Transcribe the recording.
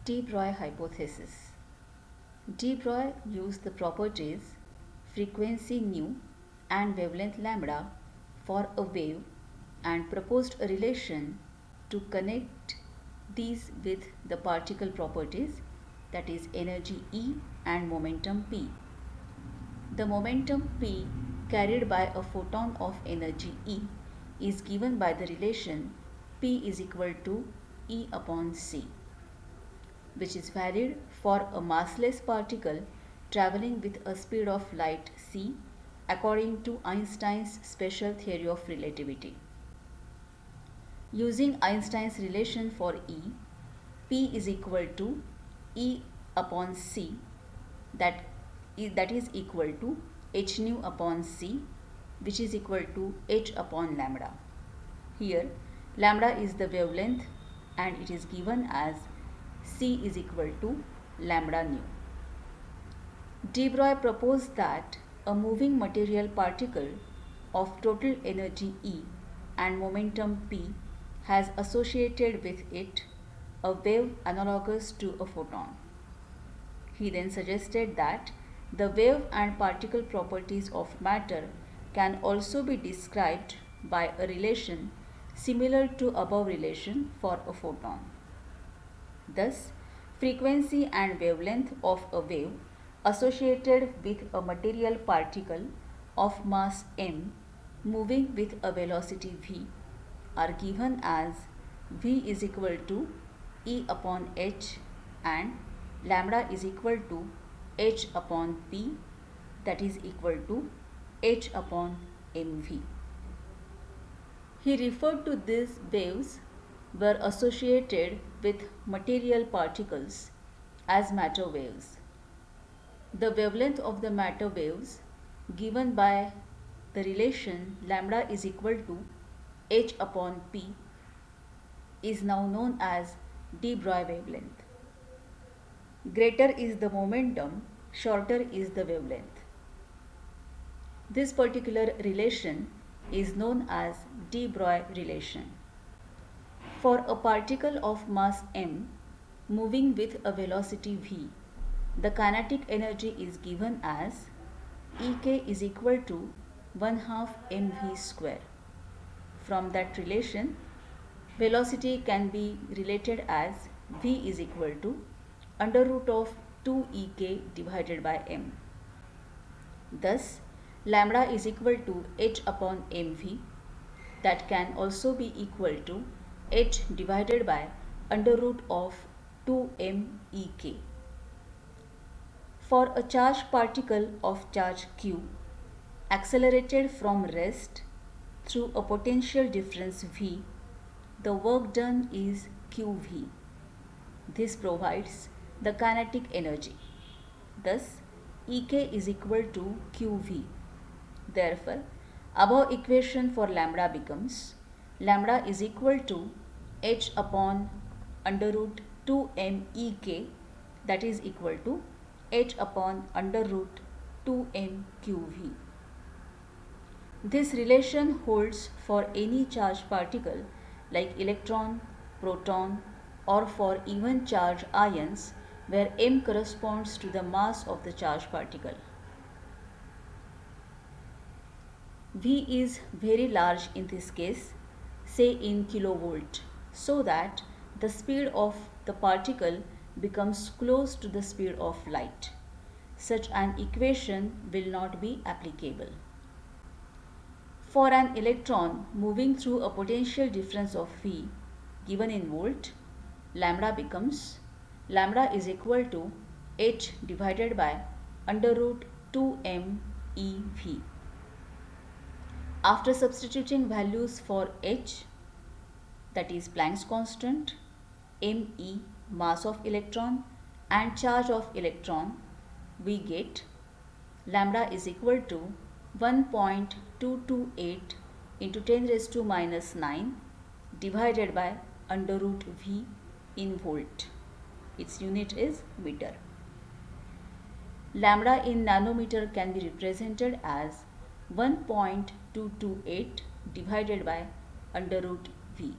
de Broglie hypothesis. De Broglie used the properties frequency nu and wavelength lambda for a wave and proposed a relation to connect these with the particle properties, that is energy E and momentum P. The momentum P carried by a photon of energy E is given by the relation P is equal to E upon C, which is valid for a massless particle traveling with a speed of light c according to Einstein's special theory of relativity. Using Einstein's relation for E, P is equal to E upon C, that is equal to h nu upon c, which is equal to h upon lambda. Here lambda is the wavelength and it is given as c is equal to lambda nu. De Broglie proposed that a moving material particle of total energy E and momentum P has associated with it a wave analogous to a photon. He then suggested that the wave and particle properties of matter can also be described by a relation similar to above relation for a photon. Thus, frequency and wavelength of a wave associated with a material particle of mass m moving with a velocity v are given as v is equal to E upon h and lambda is equal to h upon p, that is equal to h upon mv. He referred to these waves were associated with material particles as matter waves. The wavelength of the matter waves given by the relation lambda is equal to h upon p is now known as de Broglie wavelength. Greater is the momentum, shorter is the wavelength. This particular relation is known as de Broglie relation. For a particle of mass m moving with a velocity v, the kinetic energy is given as Ek is equal to 1/2 mv square. From that relation, velocity can be related as v is equal to under root of 2 Ek divided by m. Thus, lambda is equal to h upon mv, that can also be equal to h divided by under root of 2m Ek. For a charged particle of charge q accelerated from rest through a potential difference v, the work done is qv. This provides the kinetic energy. Thus, Ek is equal to qv. Therefore, above equation for lambda becomes lambda is equal to h upon under root 2m Ek, that is equal to h upon under root 2m qv. This relation holds for any charged particle like electron, proton, or for even charged ions where m corresponds to the mass of the charged particle. V is very large in this case, say in kilovolt, so that the speed of the particle becomes close to the speed of light. Such an equation will not be applicable. For an electron moving through a potential difference of V given in volt, lambda becomes lambda is equal to h divided by under root 2m eV. After substituting values for h, that is Planck's constant, me mass of electron and charge of electron, we get lambda is equal to 1.228 into 10 raised to minus 9 divided by under root v in volt. Its unit is meter. Lambda in nanometer can be represented as 1.228 divided by under root v.